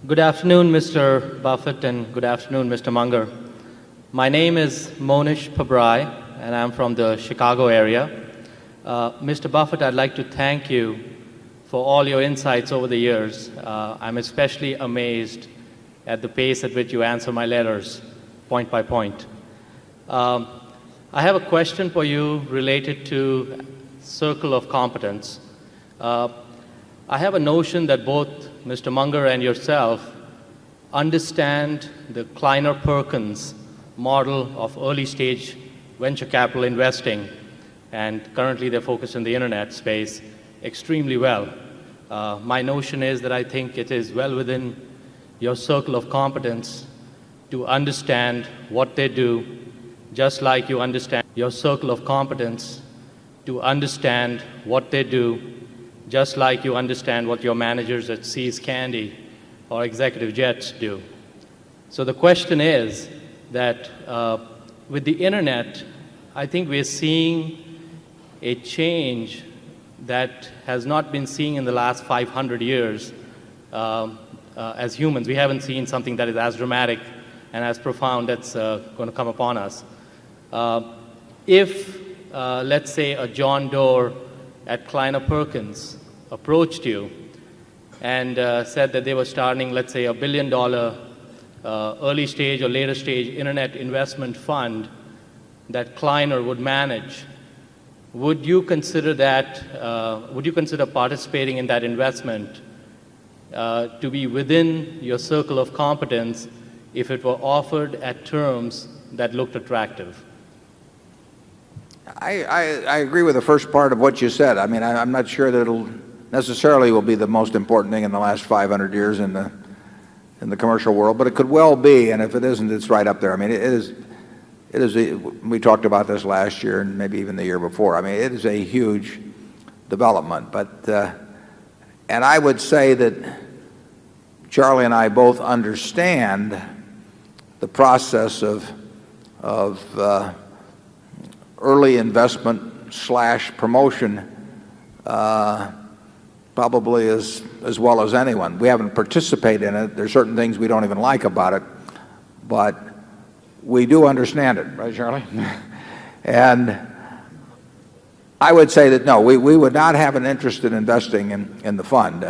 Good afternoon, Mr. Buffett, and good afternoon, Mr. Munger. My name is Mohnish Pabrai, and I'm from the Chicago area. Mr. Buffett, I'd like to thank you for all your insights over the years. I'm especially amazed at the pace at which you answer my letters, point by point. I have a question for you related to circle of competence. I have a notion that both Mr. Munger and yourself understand the Kleiner-Perkins model of early-stage venture capital investing, and currently they're focused in the internet space extremely well. My notion is that I think it is well within your circle of competence to understand what they do, just like you understand your circle of competence to understand what they do, just like you understand what your managers at See's Candy or Executive Jets do. So the question is that with the internet, I think we're seeing a change that has not been seen in the last 500 years as humans. We haven't seen something that is as dramatic and as profound that's going to come upon us. If, let's say, a John Doerr at Kleiner-Perkins approached you and said that they were starting, let's say, $1 billion early stage or later stage internet investment fund that Kleiner would manage, would you consider that, would you consider participating in that investment to be within your circle of competence if it were offered at terms that looked attractive? I agree with the first part of what you said. I mean, I'm not sure that it'll necessarily will be the most important thing in the last 500 years in the commercial world, but it could well be, and if it isn't, it's right up there. I mean, we talked about this last year and maybe even the year before. I mean, it is a huge development, and I would say that Charlie and I both understand the process of early investment / promotion probably as well as anyone. We haven't participated in it. There's certain things we don't even like about it, but we do understand it, right, Charlie? And I would say that no, we would not have an interest in investing in the fund.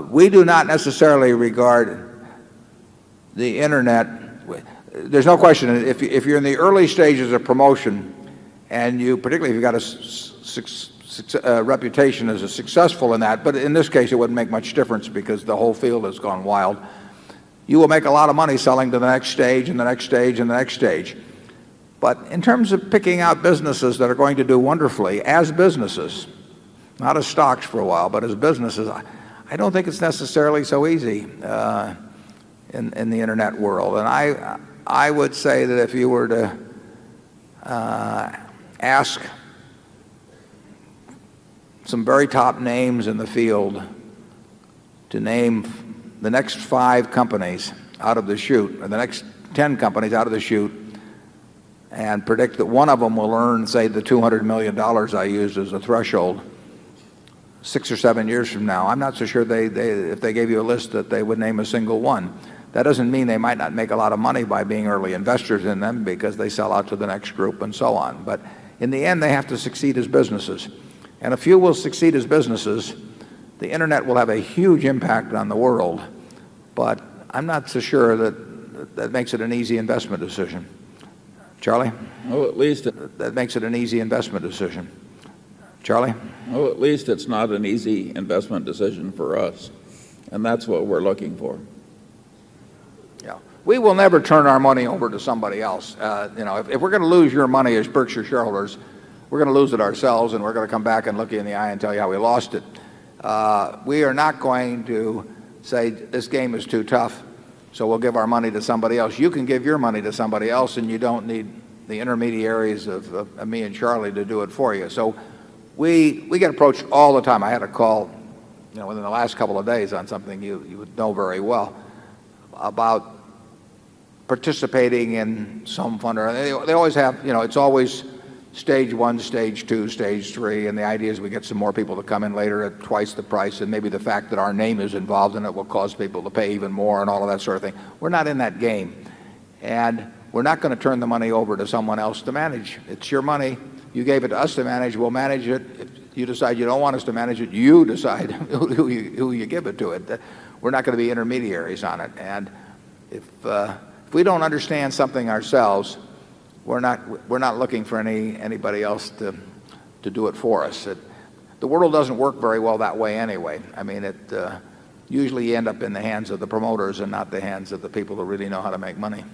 We do not necessarily regard the internet. There's no question, if you're in the early stages of promotion, and particularly if you've got a reputation as a successful in that, but in this case it wouldn't make much difference because the whole field has gone wild, you will make a lot of money selling to the next stage and the next stage and the next stage. But in terms of picking out businesses that are going to do wonderfully as businesses, not as stocks for a while, but as businesses, I don't think it's necessarily so easy in the internet world. And I would say that if you were to ask some very top names in the field to name the next 5 companies out of the chute, or the next 10 companies out of the chute, and predict that one of them will earn, say, the $200 million I used as a threshold 6 or 7 years from now, I'm not so sure if they gave you a list that they would name a single one. That doesn't mean they might not make a lot of money by being early investors in them because they sell out to the next group and so on. But in the end, they have to succeed as businesses. And if few will succeed as businesses, the internet will have a huge impact on the world. But I'm not so sure that makes it an easy investment decision. Charlie? Oh, at least that makes it an easy investment decision. Charlie? Oh, at least it's not an easy investment decision for us. And that's what we're looking for. Yeah. We will never turn our money over to somebody else. If we're going to lose your money as Berkshire shareholders, we're going to lose it ourselves, and we're going to come back and look you in the eye and tell you how we lost it. We are not going to say this game is too tough, so we'll give our money to somebody else. You can give your money to somebody else, and you don't need the intermediaries of me and Charlie to do it for you. So we get approached all the time. I had a call, within the last couple of days on something you would know very well about participating in some fund. They always have, it's always stage 1, stage 2, stage 3, and the idea is we get some more people to come in later at twice the price, and maybe the fact that our name is involved in it will cause people to pay even more and all of that sort of thing. We're not in that game. And we're not going to turn the money over to someone else to manage. It's your money. You gave it to us to manage. We'll manage it. If you decide you don't want us to manage it, you decide who you give it to. We're not going to be intermediaries on it. And if we don't understand something ourselves, we're not looking for anybody else to do it for us. The world doesn't work very well that way anyway. I mean, usually you end up in the hands of the promoters and not the hands of the people who really know how to make money.